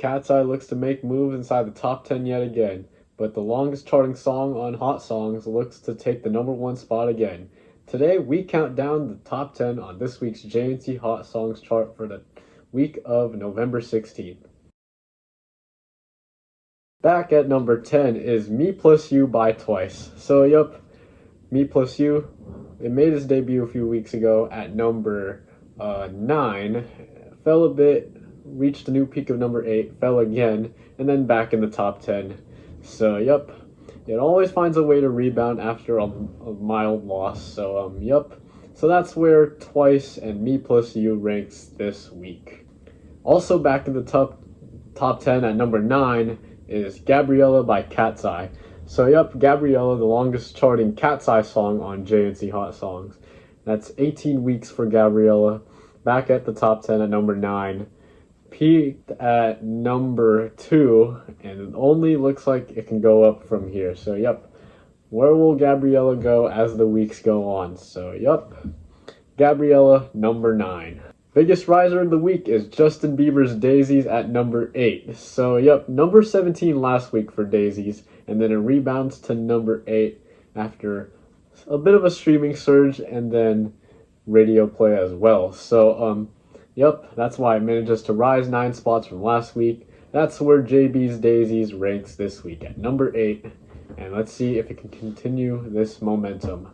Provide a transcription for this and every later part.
KATSEYE looks to make moves inside the top 10 yet again, but the longest charting song on Hot Songs looks to take the number 1 spot again. Today, we count down the top 10 on this week's JNC Hot Songs chart for the week of November 16th. Back at number 10 is Me+You by Twice. So, yup, Me+You, it made its debut a few weeks ago at number 9, fell a bit, reached a new peak of number 8, fell again, and then back in the top 10. So, yup, it always finds a way to rebound after a mild loss. So, yup. So that's where Twice and Me+You ranks this week. Also back in the top 10 at number 9 is Gabriela by KATSEYE. So, yup, Gabriela, the longest charting KATSEYE song on JNC Hot Songs. That's 18 weeks for Gabriela. Back at the top 10 at number 9. Peaked at number 2, and it only looks like it can go up from here. So, yup, where will Gabriela go as the weeks go on? So, yup, Gabriela, number 9. Biggest riser of the week is Justin Bieber's Daisies at number 8. So, yup, number 17 last week for Daisies, and then it rebounds to number 8 after a bit of a streaming surge and then radio play as well. So, yup, that's why it manages to rise 9 spots from last week. That's where JB's Daisies ranks this week at number 8. And let's see if it can continue this momentum.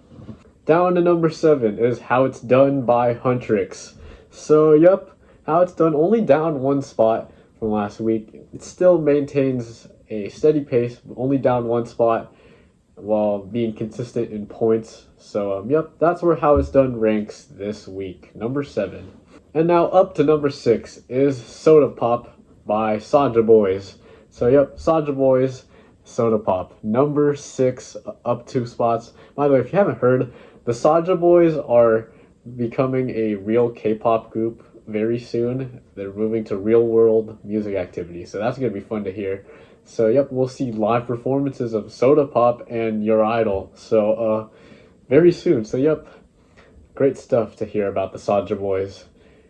Down to number 7 is How It's Done by HUNTR. So, yup, How It's Done only down 1 spot from last week. It still maintains a steady pace, only down 1 spot while being consistent in points. So, yup, that's where How It's Done ranks this week, number 7. And now up to number 6 is Soda Pop by Saja Boys. So, yep, Saja Boys, Soda Pop, number 6, up 2 spots. By the way, if you haven't heard, the Saja Boys are becoming a real K-pop group very soon. They're moving to real-world music activities, so that's going to be fun to hear. So, yep, we'll see live performances of Soda Pop and Your Idol, so, very soon. So, yep, great stuff to hear about the Saja Boys.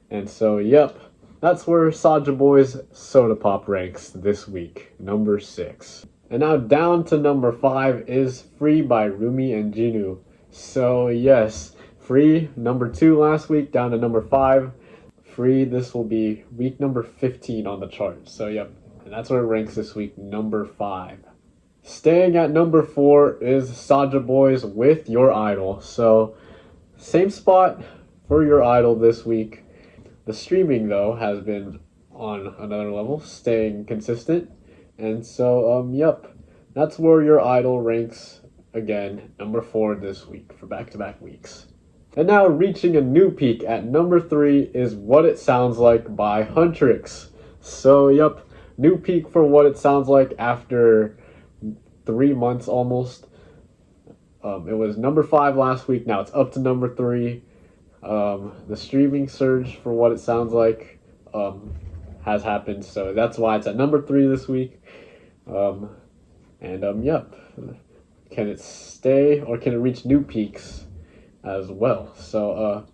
And so, yep, that's where Saja Boys Soda Pop ranks this week, number 6. And now down to number 5 is Free by Rumi and Jinu. So, yes, Free, number 2 last week, down to number 5. Free, this will be week number 15 on the chart. So, yep, and that's where it ranks this week, number 5. Staying at number 4 is Saja Boys with Your Idol. So, same spot for Your Idol this week. The streaming, though, has been on another level, staying consistent. And so, yep, that's where Your Idol ranks again, number 4 this week for back-to-back weeks. And now reaching a new peak at number 3 is What It Sounds Like by HUNTR. So, yep, new peak for What It Sounds Like after 3 months almost. It was number 5 last week, now it's up to number 3. The streaming surge for What It Sounds Like has happened, so that's why it's at number 3 this week. Yep, can it stay or can it reach new peaks as well? So,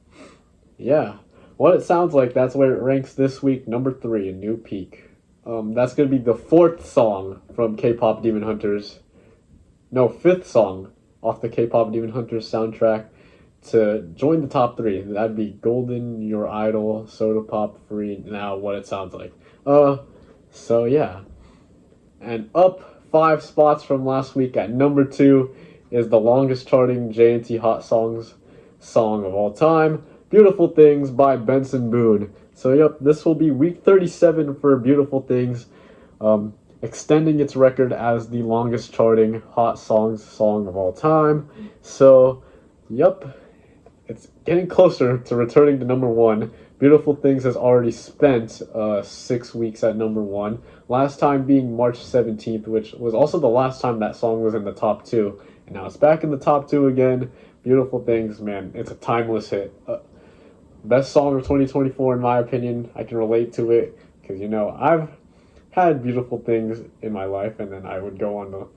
yeah, What It Sounds Like, that's where it ranks this week, number 3, a new peak. That's going to be the 4th song from KPop Demon Hunters. No, 5th song off the KPop Demon Hunters soundtrack to join the top 3. That'd be Golden, Your Idol, Soda Pop, Free, now What It Sounds Like. So yeah. And up 5 spots from last week at number 2 is the longest charting JNC Hot Songs song of all time, Beautiful Things by Benson Boone. So yep, this will be week 37 for Beautiful Things, extending its record as the longest charting Hot Songs song of all time. So, yep, it's getting closer to returning to number 1. Beautiful Things has already spent 6 weeks at number 1. Last time being March 17th, which was also the last time that song was in the top 2. And now it's back in the top 2 again. Beautiful Things, man, it's a timeless hit. Best song of 2024 in my opinion. I can relate to it because, you know, I've had beautiful things in my life and then I would go on to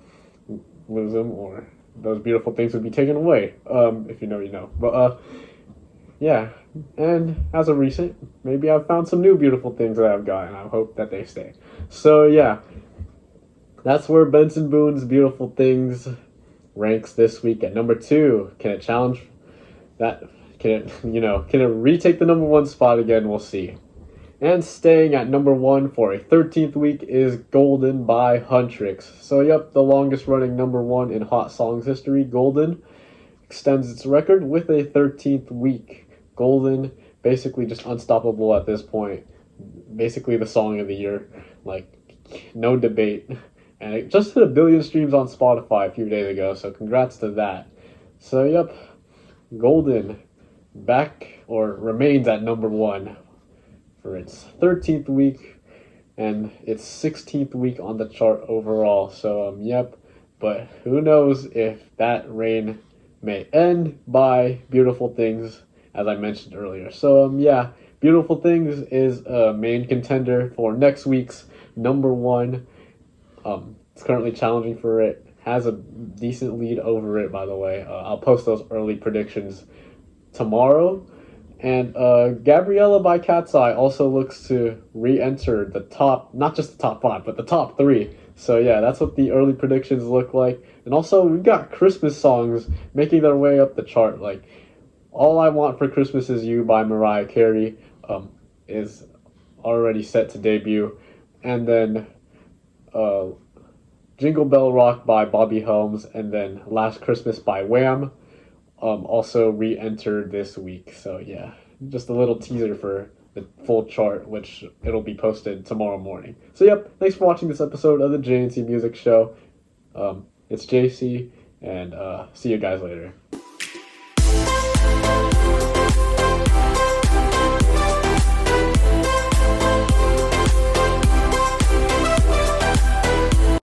lose them, or those beautiful things would be taken away. If you know, you know. But, yeah, And as of recent, maybe I've found some new beautiful things that I've got, and I hope that they stay. So yeah, that's where Benson Boone's Beautiful Things ranks this week at number 2. Can it challenge that? Can it, can it retake the number 1 spot again? We'll see. And staying at number 1 for a 13th week is Golden by HUNTR. So yep, the longest running number 1 in Hot Songs history, Golden, extends its record with a 13th week. Golden, basically just unstoppable at this point. Basically the song of the year. Like, no debate. And it just hit 1 billion streams on Spotify a few days ago, so congrats to that. So yep, Golden back, or remains at number 1 for its 13th week and its 16th week on the chart overall. So yep, but who knows if that reign may end by Beautiful Things, as I mentioned earlier. So yeah, Beautiful Things is a main contender for next week's number 1. It's currently challenging for it, has a decent lead over it, by the way. I'll post those early predictions tomorrow. And Gabriela by KATSEYE also looks to re-enter the top, not just the top 5, but the top 3. So yeah, that's what the early predictions look like. And also, we've got Christmas songs making their way up the chart. Like, All I Want for Christmas Is You by Mariah Carey is already set to debut. And then Jingle Bell Rock by Bobby Helms, and then Last Christmas by Wham also re-entered this week. So yeah, just a little teaser for the full chart, which it'll be posted tomorrow morning. So yep, thanks for watching this episode of the JNC Music Show. It's JC, and see you guys later.